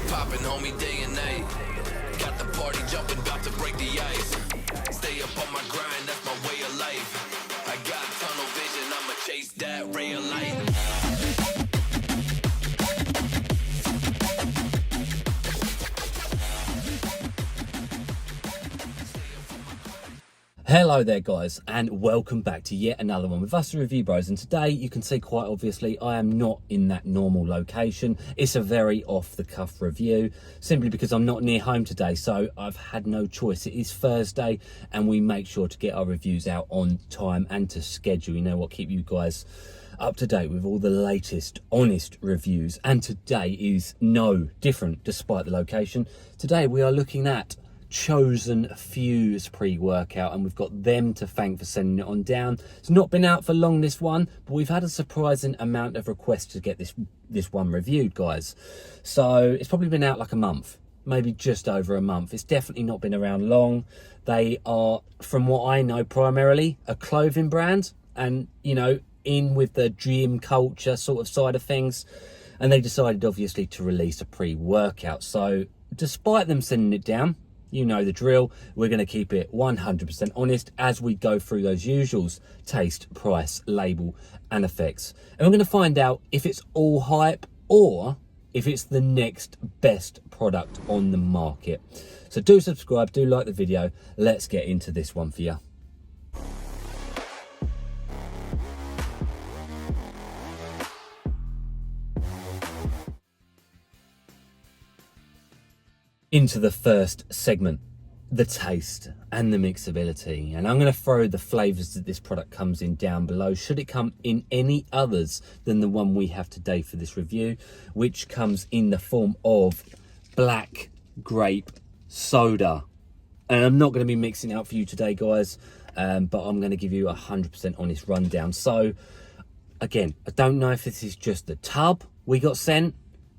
popping, homie, day and night. Got the party jumping, about to break the ice. Stay up on my grind, that's my way of life. I got tunnel vision, I'ma chase that ray of light. Hello there guys, and welcome back to yet another one with us, the Review Bros. And today you can see quite obviously I am not in that normal location. It's a very off the cuff review simply because I'm not near home today, so I've had no choice. It is Thursday and we make sure to get our reviews out on time and to schedule. You know what, keep you guys up to date with all the latest honest reviews, and today is no different despite the location. Today we are looking at Chosen Fuse pre-workout, and we've got them to thank for sending it on down. It's not been out for long, this one, but we've had a surprising amount of requests to get this one reviewed, guys. So it's probably been out like a month, maybe just over a month. It's definitely not been around long. They are, from what I know, primarily a clothing brand, and you know, in with the gym culture sort of side of things, and they decided obviously to release a pre-workout. So despite them sending it down, you know the drill, we're going to keep it 100% honest as we go through those usuals: taste, price, label and effects. And we're going to find out if it's all hype or if it's the next best product on the market. So do subscribe, do like the video. Let's get into this one for you. Into the first segment, the taste and the mixability, and I'm going to throw the flavors that this product comes in down below, should it come in any others than the one we have today for this review, which comes in the form of black grape soda. And I'm not going to be mixing it out for you today, guys, but I'm going to give you a 100% honest rundown. So again, I don't know if this is just the tub we got sent,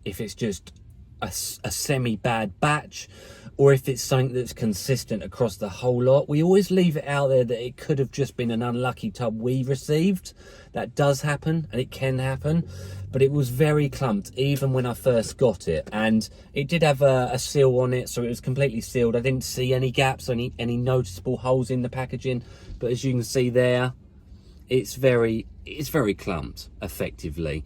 if it's just a semi-bad batch, or if it's something that's consistent across the whole lot. We always leave it out there that it could have just been an unlucky tub we received. That does happen, and it can happen, but it was very clumped even when I first got it, and it did have a seal on it, so it was completely sealed. I didn't see any gaps, any noticeable holes in the packaging, but as you can see there, it's very clumped effectively.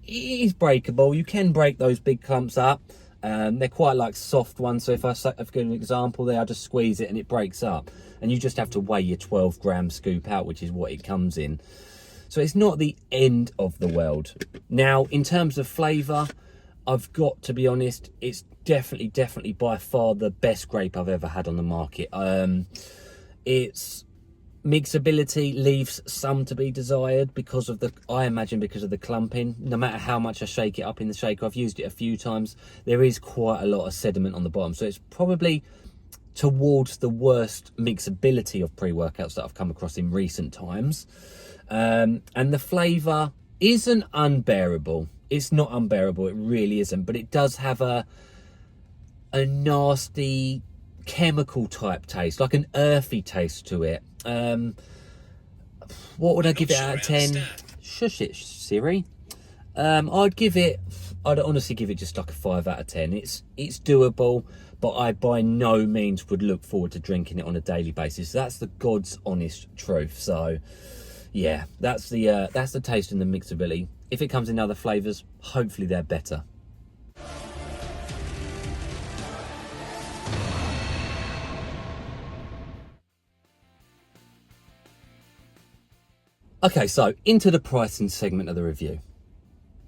It is breakable. You can break those big clumps up. They're quite like soft ones, so if I've got an example there, I just squeeze it and it breaks up, and you just have to weigh your 12-gram scoop out, which is what it comes in. So it's not the end of the world. Now, in terms of flavour, I've got to be honest, it's definitely by far the best grape I've ever had on the market. Its mixability leaves some to be desired because of I imagine because of the clumping. No matter how much I shake it up in the shaker, I've used it a few times, there is quite a lot of sediment on the bottom, so it's probably towards the worst mixability of pre-workouts that I've come across in recent times. And the flavour isn't unbearable. It's not unbearable, it really isn't, but it does have a nasty chemical type taste, like an earthy taste to it. What would I give it out of 10? Shush it, Siri. I'd honestly give it just like a 5 out of 10. It's doable, but I by no means would look forward to drinking it on a daily basis. That's the God's honest truth. So yeah, that's the taste and the mixability. If it comes in other flavors, hopefully they're better. Okay, so into the pricing segment of the review.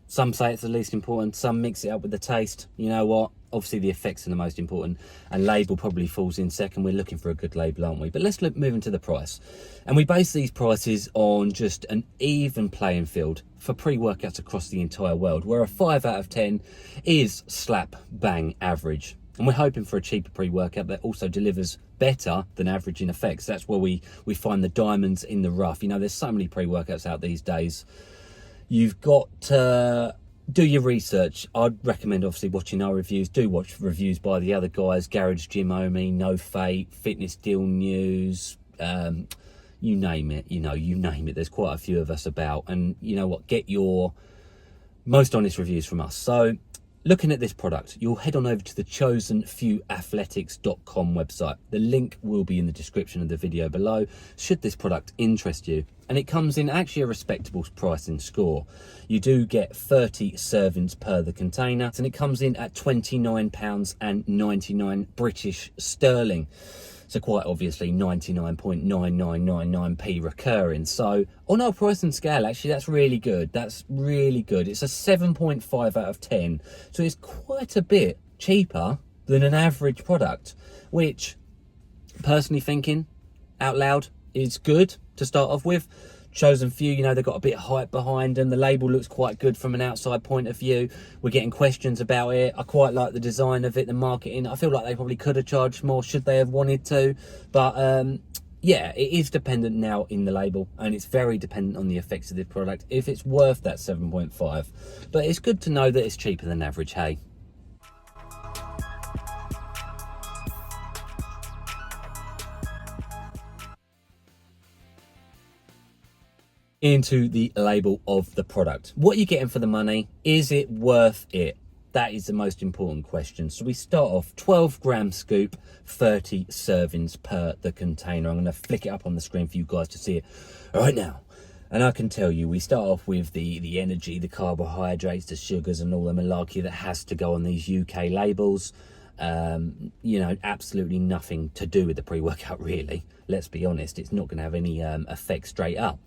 Some say it's the least important, some mix it up with the taste. You know what? Obviously the effects are the most important, and label probably falls in second. We're looking for a good label, aren't we? But let's move into the price. And we base these prices on just an even playing field for pre-workouts across the entire world, where a 5 out of 10 is slap bang average. And we're hoping for a cheaper pre-workout that also delivers better than average in effects. That's where we find the diamonds in the rough. You know, there's so many pre-workouts out these days. You've got to do your research. I'd recommend obviously watching our reviews. Do watch reviews by the other guys: Garage Gym Omi, No Fate, Fitness Deal News, you name it. You name it. There's quite a few of us about, and you know what? Get your most honest reviews from us. So Looking at this product, you'll head on over to the chosenfewaathletics.com website. The link will be in the description of the video below, should this product interest you. And it comes in actually a respectable pricing score. You do get 30 servings per the container, and it comes in at £29.99 British sterling. So quite obviously 99.9999p recurring. So on our pricing scale, actually, that's really good. That's really good. It's a 7.5 out of 10. So it's quite a bit cheaper than an average product, which, personally thinking out loud, is good to start off with. Chosen Few, you know, they've got a bit of hype behind them. The label looks quite good from an outside point of view. We're getting questions about it. I quite like the design of it, the marketing. I feel like they probably could have charged more should they have wanted to. But yeah, it is dependent now in the label, and it's very dependent on the effects of this product, if it's worth that 7.5. But it's good to know that it's cheaper than average hay. Into the label of the product. What are you getting for the money? Is it worth it? That is the most important question. So we start off 12-gram scoop, 30 servings per the container. I'm going to flick it up on the screen for you guys to see it right now. And I can tell you, we start off with the energy, the carbohydrates, the sugars and all the malarkey that has to go on these UK labels. You know, absolutely nothing to do with the pre-workout, really. Let's be honest, it's not going to have any effect straight up.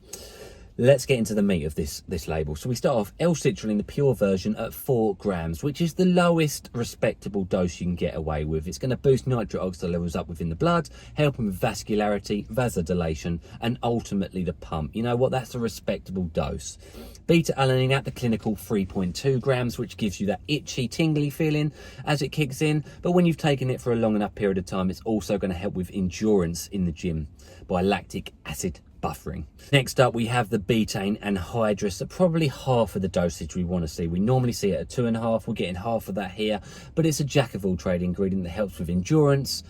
Let's get into the meat of this label. So we start off L-citrulline, the pure version, at 4 grams, which is the lowest respectable dose you can get away with. It's going to boost nitric oxide levels up within the blood, helping with vascularity, vasodilation, and ultimately the pump. You know what? That's a respectable dose. Beta-alanine at the clinical 3.2 grams, which gives you that itchy, tingly feeling as it kicks in. But when you've taken it for a long enough period of time, it's also going to help with endurance in the gym by lactic acid buffering. Next up, we have the betaine anhydrous at probably half of the dosage we want to see. We normally see it at 2.5. We're getting half of that here, but it's a jack of all trade ingredient that helps with endurance,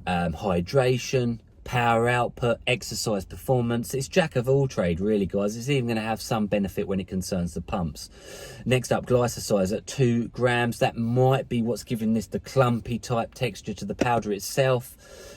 hydration, power output, exercise performance. It's jack of all trade, really, guys. It's even going to have some benefit when it concerns the pumps. Next up, glycosides at 2 grams. That might be what's giving this the clumpy type texture to the powder itself,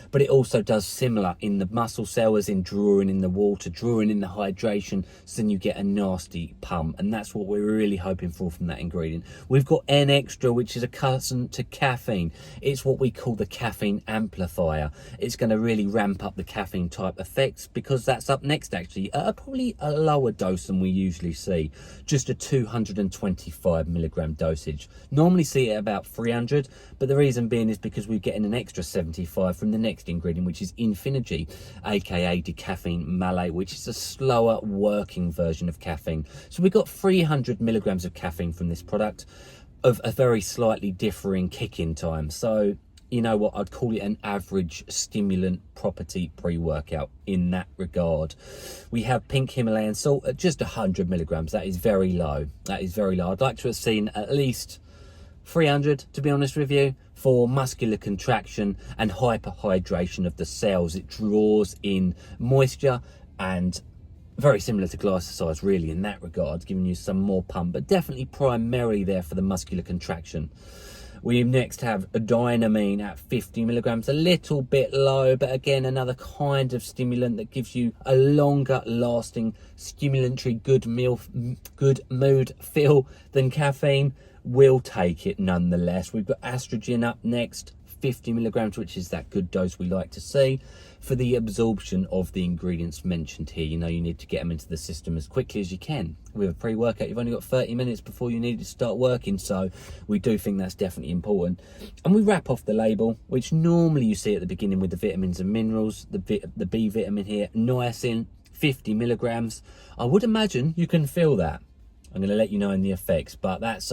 but it also does similar in the muscle cell, as in drawing in the water, drawing in the hydration, so then you get a nasty pump, and that's what we're really hoping for from that ingredient. We've got N-extra, which is a cousin to caffeine. It's what we call the caffeine amplifier. It's going to really ramp up the caffeine type effects, because that's up next actually at probably a lower dose than we usually see, just a 225 milligram dosage. Normally see it at about 300, but the reason being is because we're getting an extra 75 from the next ingredient, which is Infinergy, aka decaffeine malate, which is a slower working version of caffeine. So we've got 300 milligrams of caffeine from this product, of a very slightly differing kick-in time. So you know what, I'd call it an average stimulant property pre-workout in that regard. We have pink Himalayan salt at just 100 milligrams. That is very low. That is very low. I'd like to have seen at least 300, to be honest with you, for muscular contraction and hyperhydration of the cells. It draws in moisture, and very similar to glycosides really in that regard, giving you some more pump, but definitely primarily there for the muscular contraction. We next have dynamine at 50 milligrams, a little bit low, but again, another kind of stimulant that gives you a longer lasting stimulatory good mood feel than caffeine. We'll take it nonetheless. We've got estrogen up next, 50 milligrams, which is that good dose we like to see for the absorption of the ingredients mentioned here. You know, you need to get them into the system as quickly as you can. With a pre-workout, you've only got 30 minutes before you need to start working, so we do think that's definitely important. And we wrap off the label, which normally you see at the beginning with the vitamins and minerals, the B vitamin here, niacin, 50 milligrams. I would imagine you can feel that. I'm going to let you know in the effects, but that's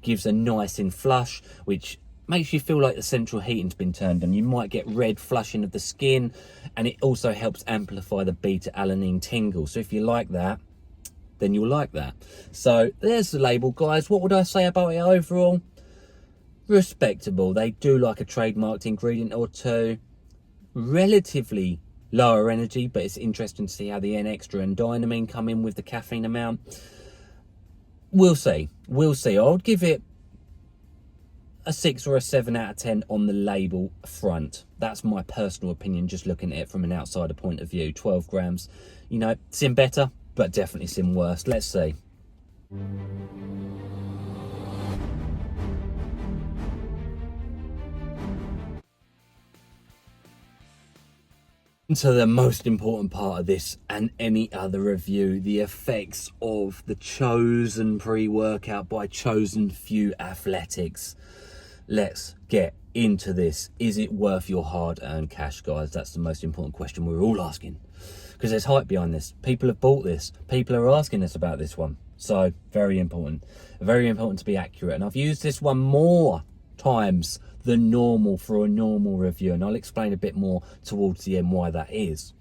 gives a niacin flush, which makes you feel like the central heating's been turned on. You might get red flushing of the skin, and it also helps amplify the beta-alanine tingle. So if you like that, then you'll like that. So there's the label, guys. What would I say about it overall? Respectable. They do like a trademarked ingredient or two. Relatively lower energy, but it's interesting to see how the N-extra and dynamine come in with the caffeine amount. We'll see. We'll see. I would give it a 6 or a 7 out of 10 on the label front. That's my personal opinion, just looking at it from an outsider point of view. 12 grams, you know, sim better, but definitely sim worse. Let's see. To the most important part of this and any other review, the effects of the chosen pre-workout by chosen few athletics. Let's get into this. Is it worth your hard-earned cash, guys? That's the most important question we're all asking, because there's hype behind this. People have bought this. People are asking us about this one. So very important to be accurate. And I've used this one more times than normal for a normal review, and I'll explain a bit more towards the end why that is.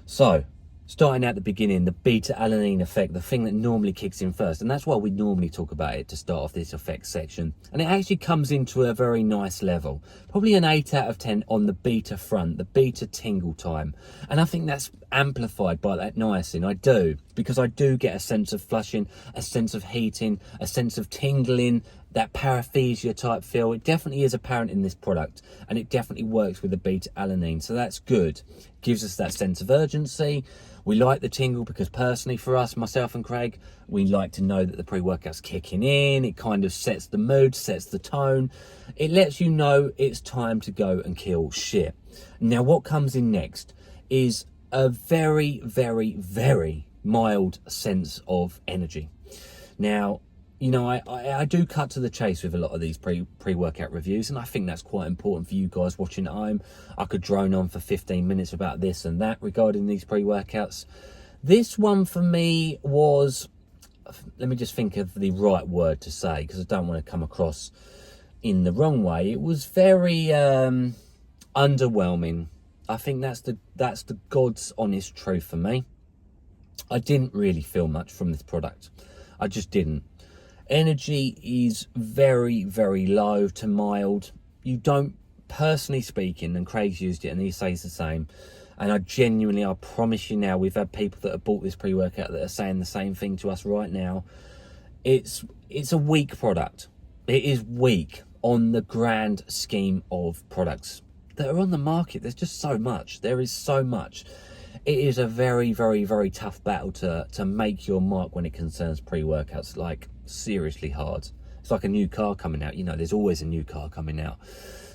So starting at the beginning, the beta alanine effect, the thing that normally kicks in first, and that's why we normally talk about it to start off this effects section. And it actually comes into a very nice level, probably an 8 out of 10 on the beta front, the beta tingle time. And I think that's amplified by that niacin. I do, because I do get a sense of flushing, a sense of heating, a sense of tingling, that paraphesia type feel. It definitely is apparent in this product, and it definitely works with the beta alanine, so that's good. Gives us that sense of urgency. We like the tingle because personally for us, myself and Craig, we like to know that the pre-workout's kicking in. It kind of sets the mood, sets the tone. It lets you know it's time to go and kill shit. Now what comes in next is a very, very, very mild sense of energy. Now, you know, I do cut to the chase with a lot of these pre-workout reviews, and I think that's quite important for you guys watching at home. I could drone on for 15 minutes about this and that regarding these pre-workouts. This one for me was, let me just think of the right word to say, because I don't want to come across in the wrong way. It was very underwhelming. I think that's the God's honest truth for me. I didn't really feel much from this product. I just didn't. Energy is very, very low to mild. You don't, personally speaking, and Craig's used it and he says the same, and I promise you now, we've had people that have bought this pre-workout that are saying the same thing to us right now. It's a weak product. It is weak on the grand scheme of products that are on the market. There's just so much. There is so much. It is a very, very, very tough battle to make your mark when it concerns pre-workouts. Like, seriously hard. It's like a new car coming out. You know, there's always a new car coming out.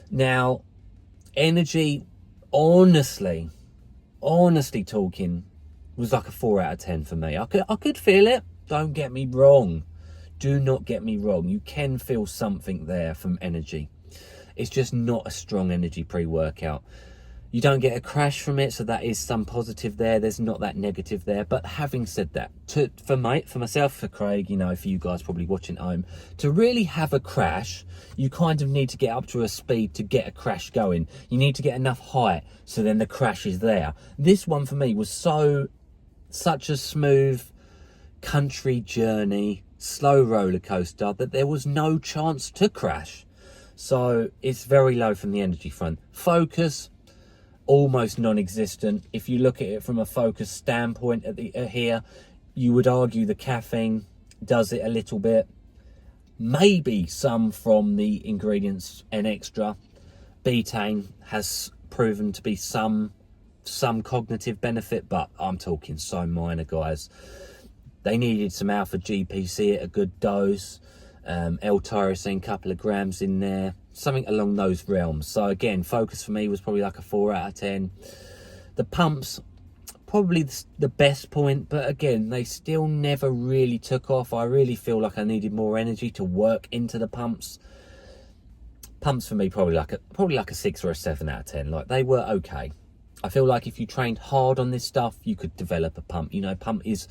Now, energy, honestly talking, was like a 4 out of 10 for me. I could feel it. Don't get me wrong. Do not get me wrong. You can feel something there from energy. It's just not a strong energy pre-workout. You don't get a crash from it, so that is some positive there. There's not that negative there. But having said that, for myself, for Craig, you know, for you guys probably watching at home, to really have a crash, you kind of need to get up to a speed to get a crash going. You need to get enough height, so then the crash is there. This one for me was such a smooth country journey, slow roller coaster, that there was no chance to crash. So it's very low from the energy front. Focus, almost non-existent. If you look at it from a focus standpoint here, you would argue the caffeine does it a little bit. Maybe some from the ingredients and extra. Betaine has proven to be some cognitive benefit, but I'm talking so minor, guys. They needed some alpha GPC at a good dose. L-tyrosine, couple of grams in there, something along those realms. So again, focus for me was probably like a 4 out of 10. The pumps, probably the best point, but again, they still never really took off. I really feel like I needed more energy to work into the pumps. Pumps for me probably like a 6 or a 7 out of 10. Like, they were okay. I feel like if you trained hard on this stuff, you could develop a pump. You know, pump is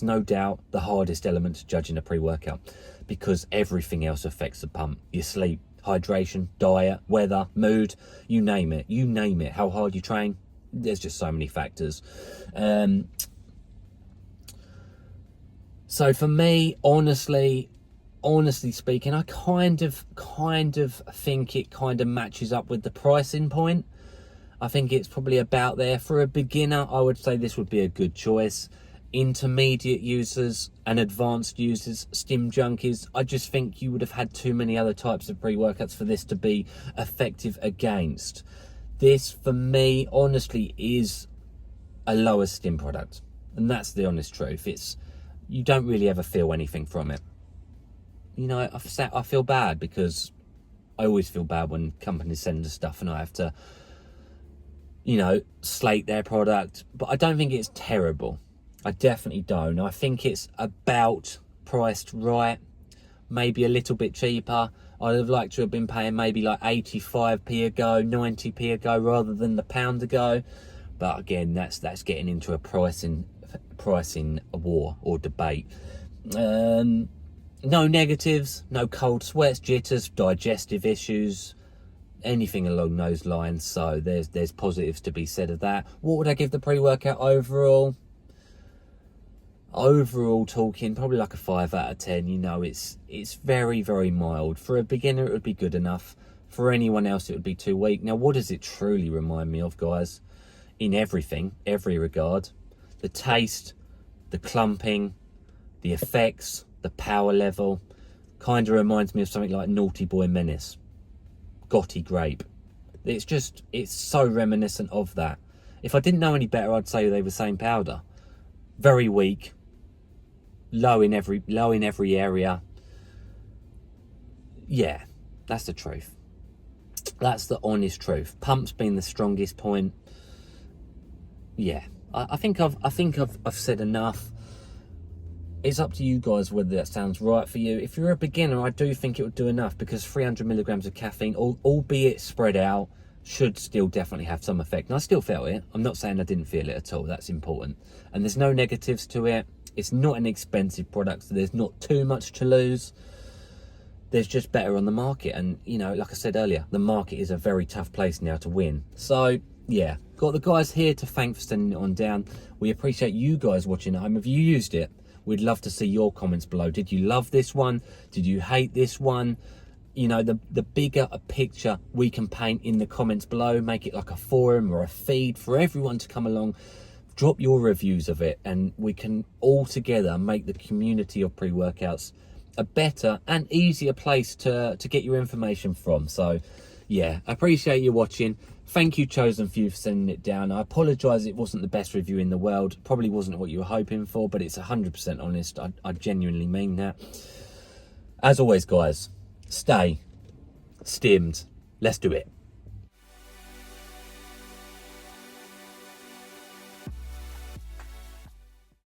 no doubt the hardest element to judge in a pre-workout, because everything else affects the pump. Your sleep, hydration, diet, weather, mood, you name it. How hard you train, there's just so many factors. So for me, honestly speaking, I kind of think it kind of matches up with the pricing point. I think it's probably about there. For a beginner, I would say this would be a good choice. intermediate users and advanced users, stim junkies, I just think you would have had too many other types of pre-workouts for this to be effective against. This, for me, honestly, is a lower stim product, and that's the honest truth. You don't really ever feel anything from it. You know, I feel bad because I always feel bad when companies send us stuff and I have to, you know, slate their product, but I don't think it's terrible. I definitely don't. I think it's about priced right, maybe a little bit cheaper. I'd have liked to have been paying maybe like 85p a go, 90p a go rather than the pound a go. But again, that's getting into a pricing war or debate. No negatives, no cold sweats, jitters, digestive issues, anything along those lines. So there's positives to be said of that. What would I give the pre-workout overall? Overall talking, probably like a 5 out of 10. You know, it's very, very mild. For a beginner, it would be good enough. For anyone else, it would be too weak. Now, what does it truly remind me of, guys? In everything, every regard. The taste, the clumping, the effects, the power level. Kind of reminds me of something like Naughty Boy Menace. Gotti Grape. It's so reminiscent of that. If I didn't know any better, I'd say they were the same powder. Very weak. Low in every area. Yeah, that's the truth. That's the honest truth. Pump's been the strongest point. Yeah, I think I've said enough. It's up to you guys whether that sounds right for you. If you're a beginner, I do think it would do enough, because 300 milligrams of caffeine, albeit spread out, should still definitely have some effect. And I still felt it. I'm not saying I didn't feel it at all. That's important. And there's no negatives to it. It's not an expensive product, so there's not too much to lose. There's just better on the market. And, you know, like I said earlier, the market is a very tough place now to win. So, yeah, got the guys here to thank for sending it on down. We appreciate you guys watching at home. If you used it, we'd love to see your comments below. Did you love this one? Did you hate this one? You know, the bigger a picture we can paint in the comments below, make it like a forum or a feed for everyone to come along, drop your reviews of it, and we can all together make the community of pre-workouts a better and easier place to get your information from. So yeah, I appreciate you watching. Thank you, Chosen Few, for sending it down. I apologise it wasn't the best review in the world. Probably wasn't what you were hoping for, but it's 100% honest. I genuinely mean that. As always, guys, stay stimmed. Let's do it.